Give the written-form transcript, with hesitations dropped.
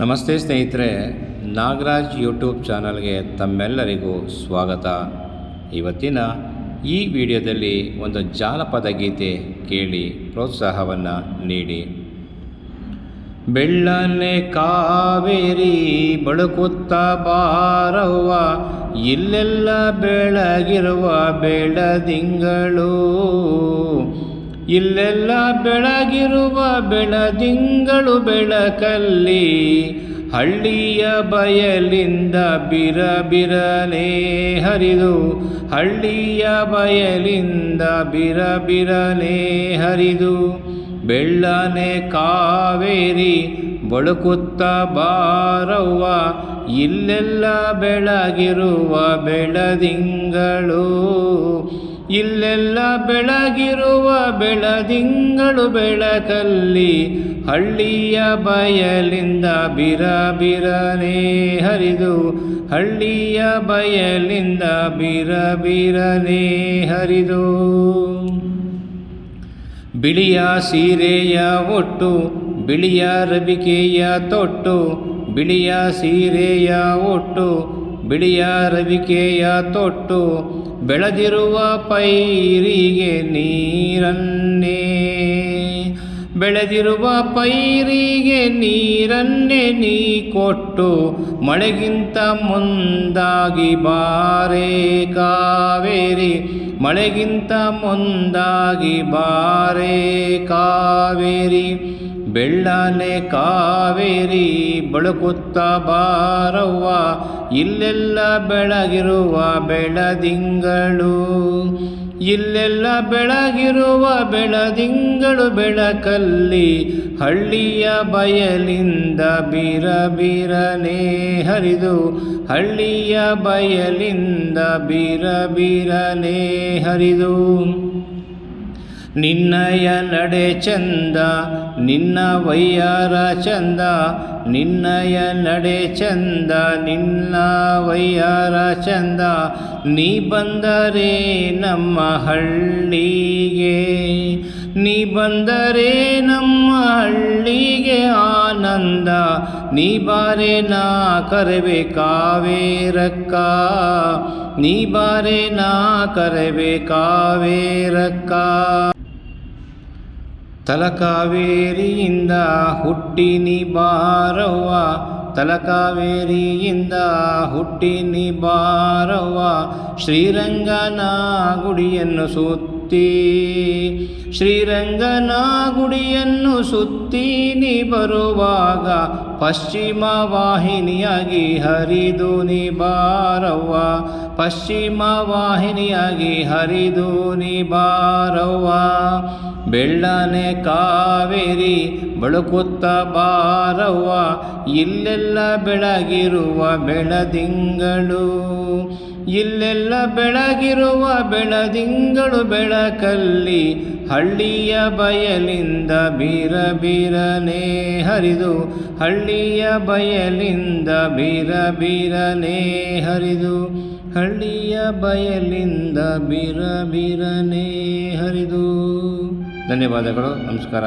ನಮಸ್ತೆ ಸ್ನೇಹಿತರೆ, ನಾಗರಾಜ್ ಯೂಟ್ಯೂಬ್ ಚಾನಲ್ಗೆ ತಮ್ಮೆಲ್ಲರಿಗೂ ಸ್ವಾಗತ. ಇವತ್ತಿನ ಈ ವಿಡಿಯೋದಲ್ಲಿ ಒಂದು ಜಾನಪದ ಗೀತೆ ಕೇಳಿ ಪ್ರೋತ್ಸಾಹವನ್ನು ನೀಡಿ. ಬೆಳ್ಳನೆ ಕಾವೇರಿ ಬಳುಕುತ್ತ ಬಾರವ್ವ, ಇಲ್ಲೆಲ್ಲ ಬೆಳಗಿರುವ ಬೆಳದಿಂಗಳು, ಇಲ್ಲೆಲ್ಲ ಬೆಳಗಿರುವ ಬೆಳದಿಂಗಳು ಬೆಳಕಲ್ಲಿ ಹಳ್ಳಿಯ ಬಯಲಿಂದ ಬಿರಬಿರನೆ ಹರಿದು, ಹಳ್ಳಿಯ ಬಯಲಿಂದ ಬಿರಬಿರನೆ ಹರಿದು. ಬೆಳ್ಳನೆ ಕಾವೇರಿ ಬಳುಕುತ್ತ ಬಾರವ್ವ, ಇಲ್ಲೆಲ್ಲ ಬೆಳಗಿರುವ ಬೆಳದಿಂಗಳು, ಇಲ್ಲೆಲ್ಲ ಬೆಳಗಿರುವ ಬೆಳದಿಂಗಳು ಬೆಳಕಲ್ಲಿ ಹಳ್ಳಿಯ ಬಯಲಿಂದ ಬಿರಬಿರನೆ ಹರಿದು, ಹಳ್ಳಿಯ ಬಯಲಿಂದ ಬಿರಬಿರನೆ ಹರಿದು. ಬಿಳಿಯ ಸೀರೆಯ ಒಟ್ಟು ಬಿಳಿಯ ರವಿಕೆಯ ತೊಟ್ಟು, ಬಿಳಿಯ ಸೀರೆಯ ಒಟ್ಟು ಬಿಳಿಯ ರವಿಕೆಯ ತೊಟ್ಟು, ಬೆಳೆದಿರುವ ಪೈರಿಗೆ ನೀರನ್ನೇ, ಬೆಳೆದಿರುವ ಪೈರಿಗೆ ನೀರನ್ನೇ ನೀ ಕೊಟ್ಟು, ಮಳೆಗಿಂತ ಮುಂದಾಗಿ ಬಾರೆ ಕಾವೇರಿ, ಮಳೆಗಿಂತ ಮುಂದಾಗಿ ಬಾರೆ ಕಾವೇರಿ. ಬೆಳ್ಳನೆ ಕಾವೇರಿ ಬಳುಕುತ್ತ ಬಾರವ್ವ, ಇಲ್ಲೆಲ್ಲ ಬೆಳಗಿರುವ ಬೆಳದಿಂಗಳು, ಇಲ್ಲೆಲ್ಲ ಬೆಳಗಿರುವ ಬೆಳದಿಂಗಳು ಬೆಳಕಲ್ಲಿ ಹಳ್ಳಿಯ ಬಯಲಿಂದ ಬಿರಬಿರನೆ ಹರಿದು, ಹಳ್ಳಿಯ ಬಯಲಿಂದ ಬಿರಬಿರನೆ ಹರಿದು. ನಿನ್ನಯ ನಡೆ ಚಂದ ನಿನ್ನ ವಯ್ಯಾರ ಚಂದ, ನಿನ್ನಯ ನಡೆ ಚಂದ ನಿನ್ನ ವಯ್ಯಾರ ಚಂದ, ನೀ ಬಂದರೆ ನಮ್ಮ ಹಳ್ಳಿಗೆ, ನೀ ಬಂದರೆ ನಮ್ಮ ಹಳ್ಳಿಗೆ ಆನಂದ, ನೀ ಬಾರೆ ನಾ ಕರೆವೆ ಕಾವೇರಕ್ಕ, ನೀ ಬಾರೆ ನಾ ಕರೆವೆ ಕಾವೇರಕ್ಕ. ತಲಕಾವೇರಿಯಿಂದ ಹುಟ್ಟಿ ನೀ ಬಾರವ್ವ, ತಲಕಾವೇರಿಯಿಂದ ಹುಟ್ಟಿ ನೀ ಬಾರವ್ವ, ಶ್ರೀರಂಗನ ಗುಡಿಯನ್ನು ಸುತ್ತಿ, ಶ್ರೀರಂಗನ ಗುಡಿಯನ್ನು ಸುತ್ತಿ ನೀ ಬರುವಾಗ ಪಶ್ಚಿಮ ವಾಹಿನಿಯಾಗಿ ಹರಿದು ನೀ ಬಾರವ್ವ, ಪಶ್ಚಿಮ ವಾಹಿನಿಯಾಗಿ ಹರಿದು ನೀ ಬಾರವ್ವ. ಬೆಳ್ಳನೆ ಕಾವೇರಿ ಬಳುಕುತ್ತ ಬಾರವ್ವ, ಇಲ್ಲೆಲ್ಲ ಬೆಳಗಿರುವ ಬೆಳದಿಂಗಳು, ಇಲ್ಲೆಲ್ಲ ಬೆಳಗಿರುವ ಬೆಳದಿಂಗಳು ಬೆಳಕಲ್ಲಿ ಹಳ್ಳಿಯ ಬಯಲಿಂದ ಬಿರಬಿರನೆ ಹರಿದು, ಹಳ್ಳಿಯ ಬಯಲಿಂದ ಬಿರಬಿರನೆ ಹರಿದು, ಹಳ್ಳಿಯ ಬಯಲಿಂದ ಬಿರಬಿರನೆ ಹರಿದು. ಧನ್ಯವಾದಗಳು. ನಮಸ್ಕಾರ.